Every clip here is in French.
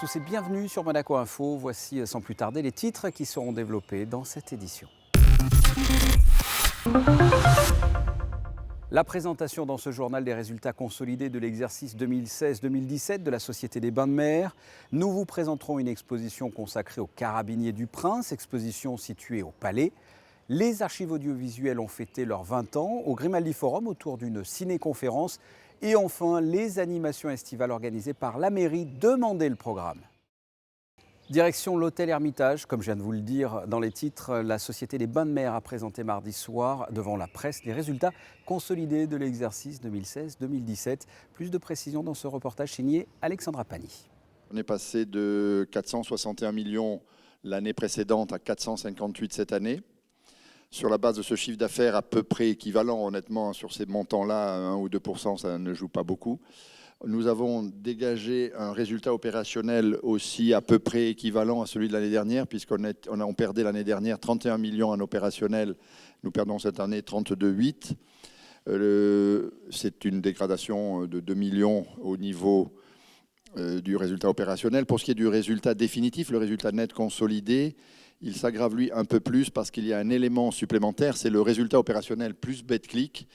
tous et bienvenue sur Monaco Info. Voici sans plus tarder les titres qui seront développés dans cette édition. La présentation dans ce journal des résultats consolidés de l'exercice 2016-2017 de la Société des Bains de Mer. Nous vous présenterons une exposition consacrée aux Carabiniers du Prince, exposition située au Palais. Les archives audiovisuelles ont fêté leurs 20 ans au Grimaldi Forum autour d'une ciné-conférence. Et enfin, les animations estivales organisées par la mairie demandaient le programme. Direction l'hôtel Hermitage, comme je viens de vous le dire dans les titres, la Société des Bains de Mer a présenté mardi soir devant la presse les résultats consolidés de l'exercice 2016-2017. Plus de précisions dans ce reportage signé Alexandra Pani. On est passé de 461 millions l'année précédente à 458 cette année. Sur la base de ce chiffre d'affaires à peu près équivalent, honnêtement, sur ces montants-là, 1 ou 2%, ça ne joue pas beaucoup. Nous avons dégagé un résultat opérationnel aussi à peu près équivalent à celui de l'année dernière, puisqu'on perdait l'année dernière 31 millions en opérationnel. Nous perdons cette année 32,8. C'est une dégradation de 2 millions au niveau du résultat opérationnel. Pour ce qui est du résultat définitif, le résultat net consolidé, il s'aggrave lui un peu plus parce qu'il y a un élément supplémentaire, c'est le résultat opérationnel plus Betclic.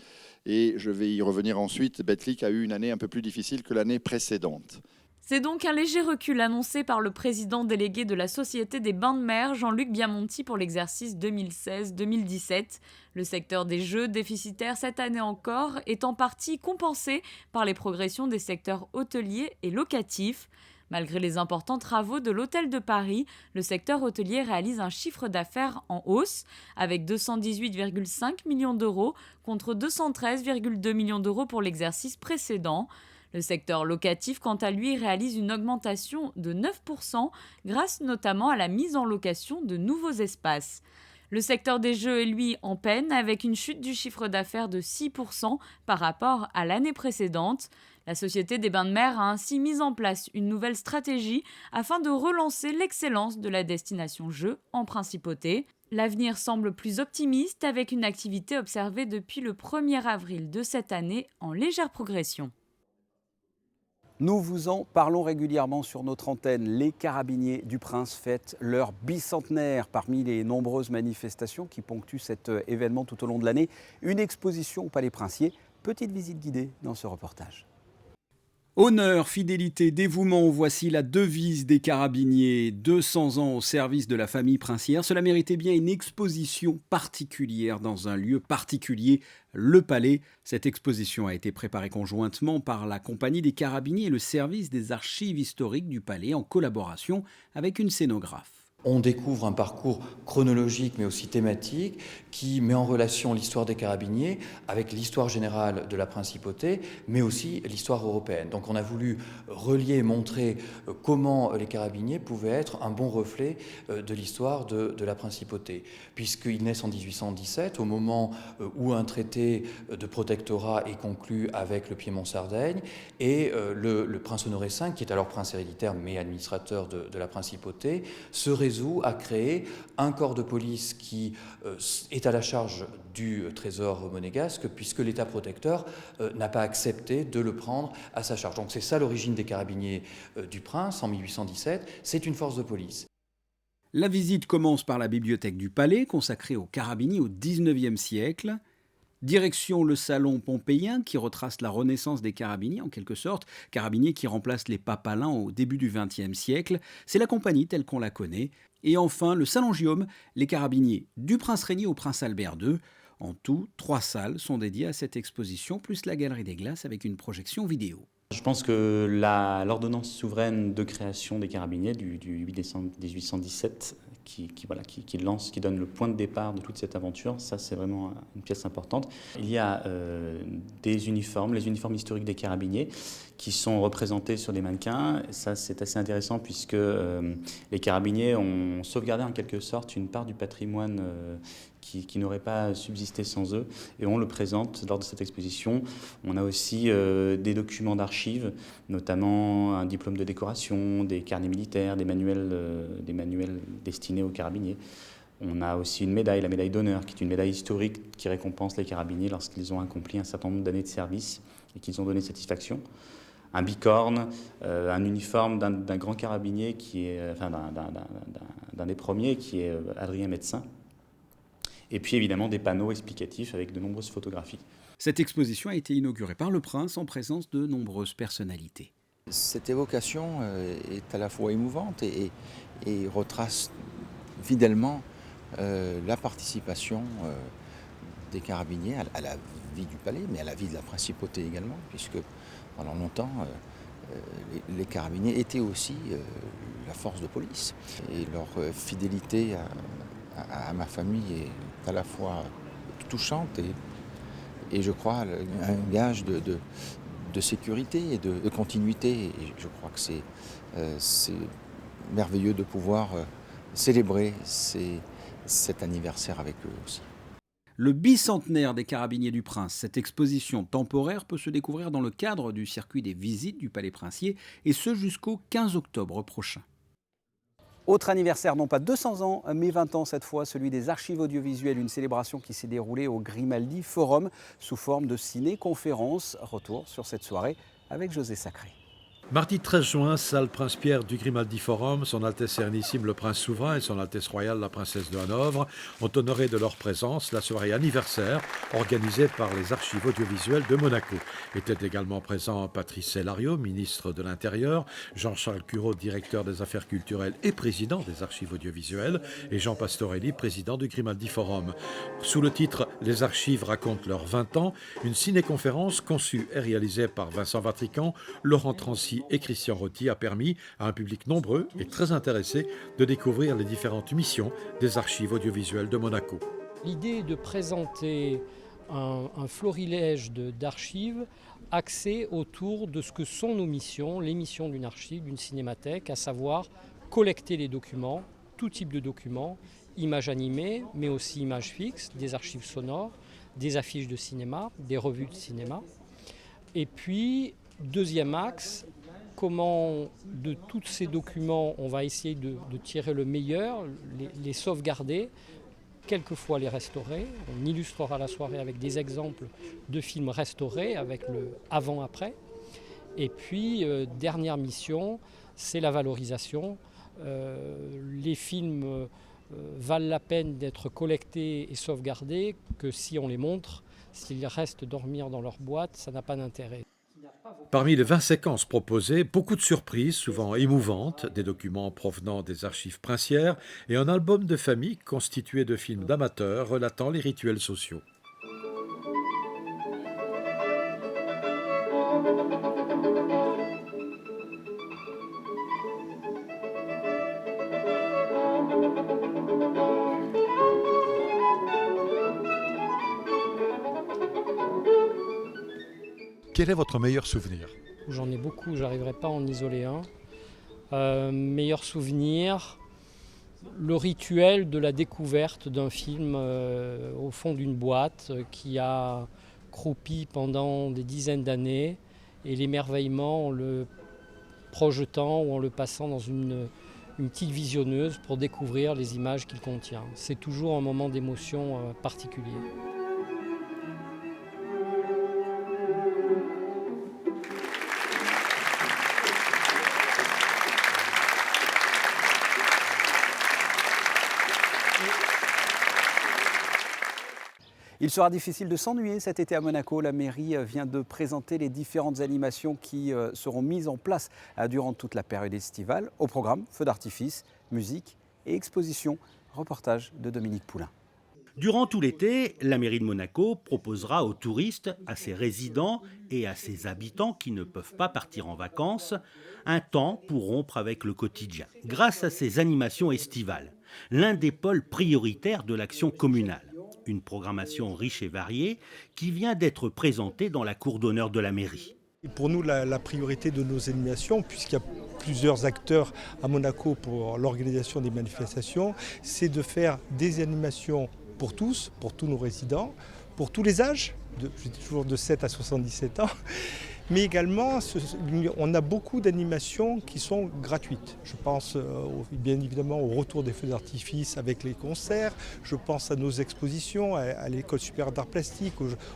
Et je vais y revenir ensuite. Betclic a eu une année un peu plus difficile que l'année précédente. C'est donc un léger recul annoncé par le président délégué de la Société des Bains de Mer, Jean-Luc Biamonti, pour l'exercice 2016-2017. Le secteur des jeux, déficitaire cette année encore, est en partie compensé par les progressions des secteurs hôteliers et locatifs. Malgré les importants travaux de l'Hôtel de Paris, le secteur hôtelier réalise un chiffre d'affaires en hausse, avec 218,5 millions d'euros contre 213,2 millions d'euros pour l'exercice précédent. Le secteur locatif, quant à lui, réalise une augmentation de 9%, grâce notamment à la mise en location de nouveaux espaces. Le secteur des jeux est lui en peine, avec une chute du chiffre d'affaires de 6% par rapport à l'année précédente. La Société des Bains de Mer a ainsi mis en place une nouvelle stratégie afin de relancer l'excellence de la destination jeux en principauté. L'avenir semble plus optimiste, avec une activité observée depuis le 1er avril de cette année en légère progression. Nous vous en parlons régulièrement sur notre antenne. Les Carabiniers du Prince fêtent leur bicentenaire. Parmi les nombreuses manifestations qui ponctuent cet événement tout au long de l'année, une exposition au Palais Princier. Petite visite guidée dans ce reportage. Honneur, fidélité, dévouement, voici la devise des Carabiniers. 200 ans au service de la famille princière. Cela méritait bien une exposition particulière dans un lieu particulier, le Palais. Cette exposition a été préparée conjointement par la Compagnie des Carabiniers et le service des archives historiques du Palais en collaboration avec une scénographe. On découvre un parcours chronologique mais aussi thématique qui met en relation l'histoire des Carabiniers avec l'histoire générale de la Principauté mais aussi l'histoire européenne. Donc on a voulu relier et montrer comment les Carabiniers pouvaient être un bon reflet de l'histoire de la Principauté, puisqu'ils naissent en 1817 au moment où un traité de protectorat est conclu avec le Piémont-Sardaigne et le prince Honoré V, qui est alors prince héréditaire mais administrateur de la Principauté, se résout à créer un corps de police qui est à la charge du trésor monégasque, puisque l'État protecteur n'a pas accepté de le prendre à sa charge. Donc c'est ça l'origine des Carabiniers du Prince en 1817, c'est une force de police. La visite commence par la bibliothèque du Palais, consacrée aux Carabiniers au XIXe siècle. Direction le salon pompéien qui retrace la renaissance des Carabiniers en quelque sorte, Carabiniers qui remplacent les papalins au début du XXe siècle. C'est la compagnie telle qu'on la connaît. Et enfin le salon Guillaume, les Carabiniers du prince Régnier au prince Albert II. En tout, 3 salles sont dédiées à cette exposition, plus la galerie des glaces avec une projection vidéo. Je pense que l'ordonnance souveraine de création des Carabiniers du 8 décembre 1817 qui donne le point de départ de toute cette aventure, ça c'est vraiment une pièce importante. Il y a des uniformes, les uniformes historiques des Carabiniers qui sont représentés sur des mannequins. Ça c'est assez intéressant puisque les Carabiniers ont sauvegardé en quelque sorte une part du patrimoine qui n'aurait pas subsisté sans eux, et on le présente lors de cette exposition. On a aussi des documents d'archives, notamment un diplôme de décoration, des carnets militaires, des manuels destinés aux carabiniers. On a aussi une médaille, la médaille d'honneur, qui est une médaille historique qui récompense les carabiniers lorsqu'ils ont accompli un certain nombre d'années de service et qu'ils ont donné satisfaction. un bicorne, un uniforme d'un grand carabinier qui est, enfin d'un des premiers qui est Adrien Médecin. Et puis évidemment des panneaux explicatifs avec de nombreuses photographies. Cette exposition a été inaugurée par le Prince en présence de nombreuses personnalités. Cette évocation est à la fois émouvante et retrace fidèlement la participation des carabiniers à la vie du palais, mais à la vie de la principauté également, puisque pendant longtemps, les carabiniers étaient aussi la force de police. Et leur fidélité à ma famille est à la fois touchante et je crois un gage de sécurité et de continuité. Et je crois que c'est merveilleux de pouvoir célébrer cet anniversaire avec eux aussi. Le bicentenaire des Carabiniers du Prince, cette exposition temporaire peut se découvrir dans le cadre du circuit des visites du Palais Princier, et ce jusqu'au 15 octobre prochain. Autre anniversaire, non pas 200 ans, mais 20 ans cette fois, celui des archives audiovisuelles, une célébration qui s'est déroulée au Grimaldi Forum sous forme de ciné-conférence. Retour sur cette soirée avec José Sacré. Mardi 13 juin, salle Prince-Pierre du Grimaldi Forum, son Altesse Sérénissime le Prince Souverain et son Altesse Royale la Princesse de Hanovre ont honoré de leur présence la soirée anniversaire organisée par les archives audiovisuelles de Monaco. Étaient également présents Patrice Cellario, ministre de l'Intérieur, Jean-Charles Curaud, directeur des affaires culturelles et président des archives audiovisuelles, et Jean Pastorelli, président du Grimaldi Forum. Sous le titre « Les archives racontent leurs 20 ans », une ciné-conférence conçue et réalisée par Vincent Vatrican, Laurent Trancy et Christian Roty a permis à un public nombreux et très intéressé de découvrir les différentes missions des archives audiovisuelles de Monaco. L'idée est de présenter un florilège d'archives axées autour de ce que sont nos missions, les missions d'une archive, d'une cinémathèque, à savoir collecter les documents, tout type de documents, images animées, mais aussi images fixes, des archives sonores, des affiches de cinéma, des revues de cinéma. Et puis, deuxième axe, comment de tous ces documents on va essayer de tirer le meilleur, les sauvegarder, quelquefois les restaurer. On illustrera la soirée avec des exemples de films restaurés avec le avant-après. Et puis, dernière mission, c'est la valorisation. Les films valent la peine d'être collectés et sauvegardés que si on les montre. S'ils restent dormir dans leur boîte, ça n'a pas d'intérêt. Parmi les 20 séquences proposées, beaucoup de surprises, souvent émouvantes, des documents provenant des archives princières et un album de famille constitué de films d'amateurs relatant les rituels sociaux. Quel est votre meilleur souvenir ? J'en ai beaucoup, je n'arriverai pas à en isoler un. Meilleur souvenir, le rituel de la découverte d'un film au fond d'une boîte qui a croupi pendant des dizaines d'années et l'émerveillement en le projetant ou en le passant dans une petite visionneuse pour découvrir les images qu'il contient. C'est toujours un moment d'émotion particulier. Il sera difficile de s'ennuyer cet été à Monaco. La mairie vient de présenter les différentes animations qui seront mises en place durant toute la période estivale. Au programme, feux d'artifice, musique et exposition. Reportage de Dominique Poulain. Durant tout l'été, la mairie de Monaco proposera aux touristes, à ses résidents et à ses habitants qui ne peuvent pas partir en vacances, un temps pour rompre avec le quotidien. Grâce à ces animations estivales, l'un des pôles prioritaires de l'action communale. Une programmation riche et variée qui vient d'être présentée dans la cour d'honneur de la mairie. Pour nous, la priorité de nos animations, puisqu'il y a plusieurs acteurs à Monaco pour l'organisation des manifestations, c'est de faire des animations pour tous nos résidents, pour tous les âges, toujours de 7 à 77 ans, Mais également, on a beaucoup d'animations qui sont gratuites. Je pense bien évidemment au retour des feux d'artifice avec les concerts, je pense à nos expositions, à l'École supérieure d'art plastique,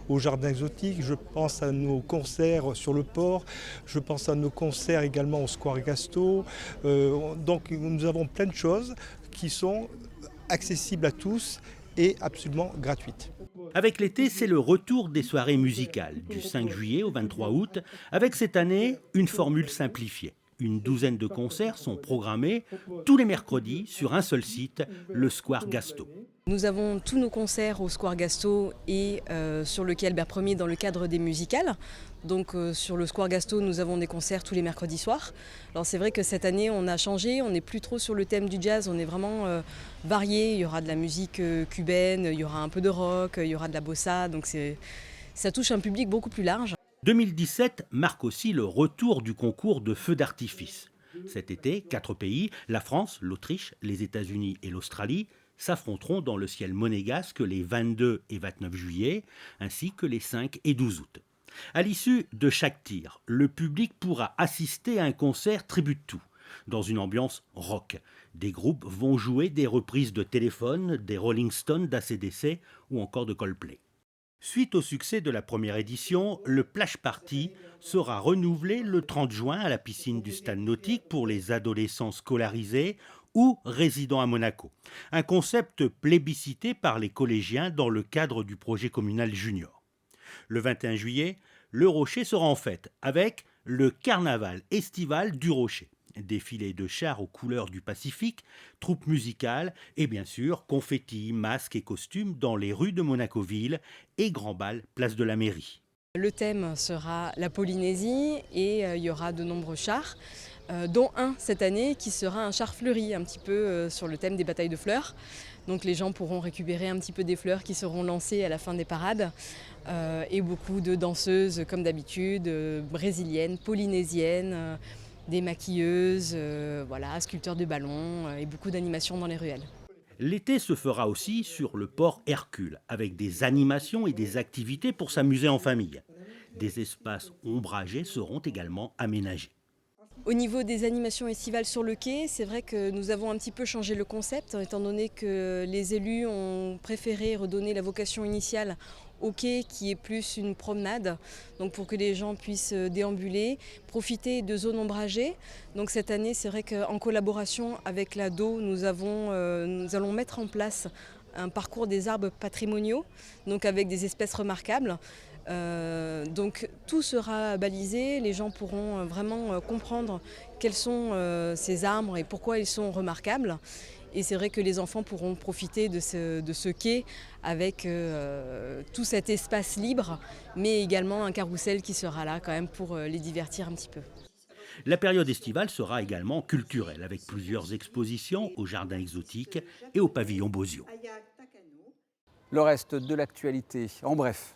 au Jardin exotique, je pense à nos concerts sur le port, je pense à nos concerts également au Square Gasto. Donc nous avons plein de choses qui sont accessibles à tous et absolument gratuites. Avec l'été, c'est le retour des soirées musicales, du 5 juillet au 23 août, avec cette année une formule simplifiée. Une douzaine de concerts sont programmés tous les mercredis sur un seul site, le Square Gasto. Nous avons tous nos concerts au Square Gasto et sur le quai Albert Ier dans le cadre des musicales. Donc sur le Square Gasto, nous avons des concerts tous les mercredis soirs. Alors c'est vrai que cette année, on a changé, on n'est plus trop sur le thème du jazz, on est vraiment varié. Il y aura de la musique cubaine, il y aura un peu de rock, il y aura de la bossa, donc ça touche un public beaucoup plus large. 2017 marque aussi le retour du concours de feux d'artifice. Cet été, 4 pays, la France, l'Autriche, les États-Unis et l'Australie, s'affronteront dans le ciel monégasque les 22 et 29 juillet, ainsi que les 5 et 12 août. À l'issue de chaque tir, le public pourra assister à un concert tribute-tout, dans une ambiance rock. Des groupes vont jouer des reprises de Téléphone, des Rolling Stones, d'ACDC ou encore de Coldplay. Suite au succès de la première édition, le Plage Party sera renouvelé le 30 juin à la piscine du Stade Nautique pour les adolescents scolarisés ou résidant à Monaco. Un concept plébiscité par les collégiens dans le cadre du projet communal junior. Le 21 juillet, le Rocher sera en fête avec le carnaval estival du Rocher. Défilé de chars aux couleurs du Pacifique, troupes musicales et bien sûr confettis, masques et costumes dans les rues de Monaco-Ville et grand bal place de la Mairie. Le thème sera la Polynésie et il y aura de nombreux chars, dont un cette année qui sera un char fleuri, un petit peu sur le thème des batailles de fleurs. Donc les gens pourront récupérer un petit peu des fleurs qui seront lancées à la fin des parades et beaucoup de danseuses comme d'habitude, brésiliennes, polynésiennes, des maquilleuses, sculpteurs de ballons et beaucoup d'animations dans les ruelles. L'été se fera aussi sur le port Hercule, avec des animations et des activités pour s'amuser en famille. Des espaces ombragés seront également aménagés. Au niveau des animations estivales sur le quai, c'est vrai que nous avons un petit peu changé le concept, étant donné que les élus ont préféré redonner la vocation initiale au quai qui est plus une promenade, donc pour que les gens puissent déambuler, profiter de zones ombragées. Donc cette année, c'est vrai qu'en collaboration avec l'ADO, nous allons mettre en place un parcours des arbres patrimoniaux, donc avec des espèces remarquables. Donc tout sera balisé, les gens pourront vraiment comprendre quels sont ces arbres et pourquoi ils sont remarquables. Et c'est vrai que les enfants pourront profiter de ce quai avec tout cet espace libre, mais également un carrousel qui sera là quand même pour les divertir un petit peu. La période estivale sera également culturelle, avec plusieurs expositions au Jardin exotique et au pavillon Bozio. Le reste de l'actualité, en bref.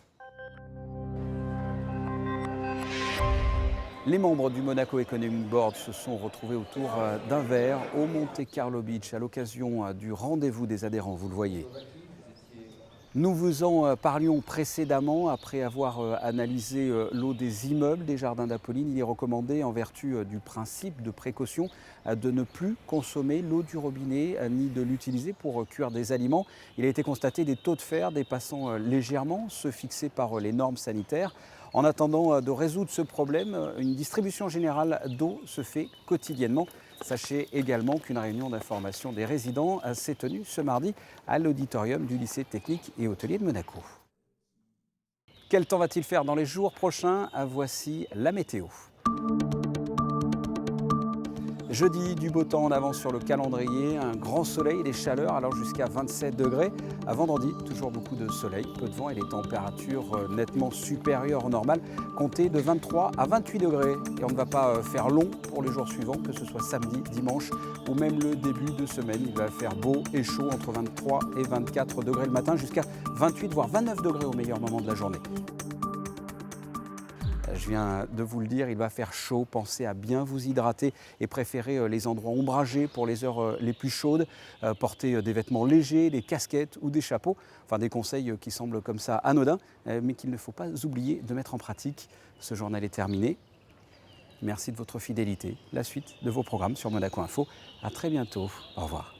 Les membres du Monaco Economic Board se sont retrouvés autour d'un verre au Monte Carlo Beach à l'occasion du rendez-vous des adhérents, vous le voyez. Nous vous en parlions précédemment, après avoir analysé l'eau des immeubles des Jardins d'Apolline. Il est recommandé, en vertu du principe de précaution, de ne plus consommer l'eau du robinet ni de l'utiliser pour cuire des aliments. Il a été constaté des taux de fer dépassant légèrement ceux fixés par les normes sanitaires. En attendant de résoudre ce problème, une distribution générale d'eau se fait quotidiennement. Sachez également qu'une réunion d'information des résidents s'est tenue ce mardi à l'auditorium du lycée technique et hôtelier de Monaco. Quel temps va-t-il faire dans les jours prochains? Voici la météo. Jeudi, du beau temps en avance sur le calendrier, un grand soleil et des chaleurs allant jusqu'à 27 degrés. À vendredi, toujours beaucoup de soleil, peu de vent et les températures nettement supérieures au normal, comptez de 23 à 28 degrés. Et on ne va pas faire long pour les jours suivants, que ce soit samedi, dimanche ou même le début de semaine. Il va faire beau et chaud entre 23 et 24 degrés le matin, jusqu'à 28 voire 29 degrés au meilleur moment de la journée. Je viens de vous le dire, il va faire chaud. Pensez à bien vous hydrater et préférez les endroits ombragés pour les heures les plus chaudes. Portez des vêtements légers, des casquettes ou des chapeaux. Enfin, des conseils qui semblent comme ça anodins, mais qu'il ne faut pas oublier de mettre en pratique. Ce journal est terminé. Merci de votre fidélité. La suite de vos programmes sur Monaco Info. À très bientôt. Au revoir.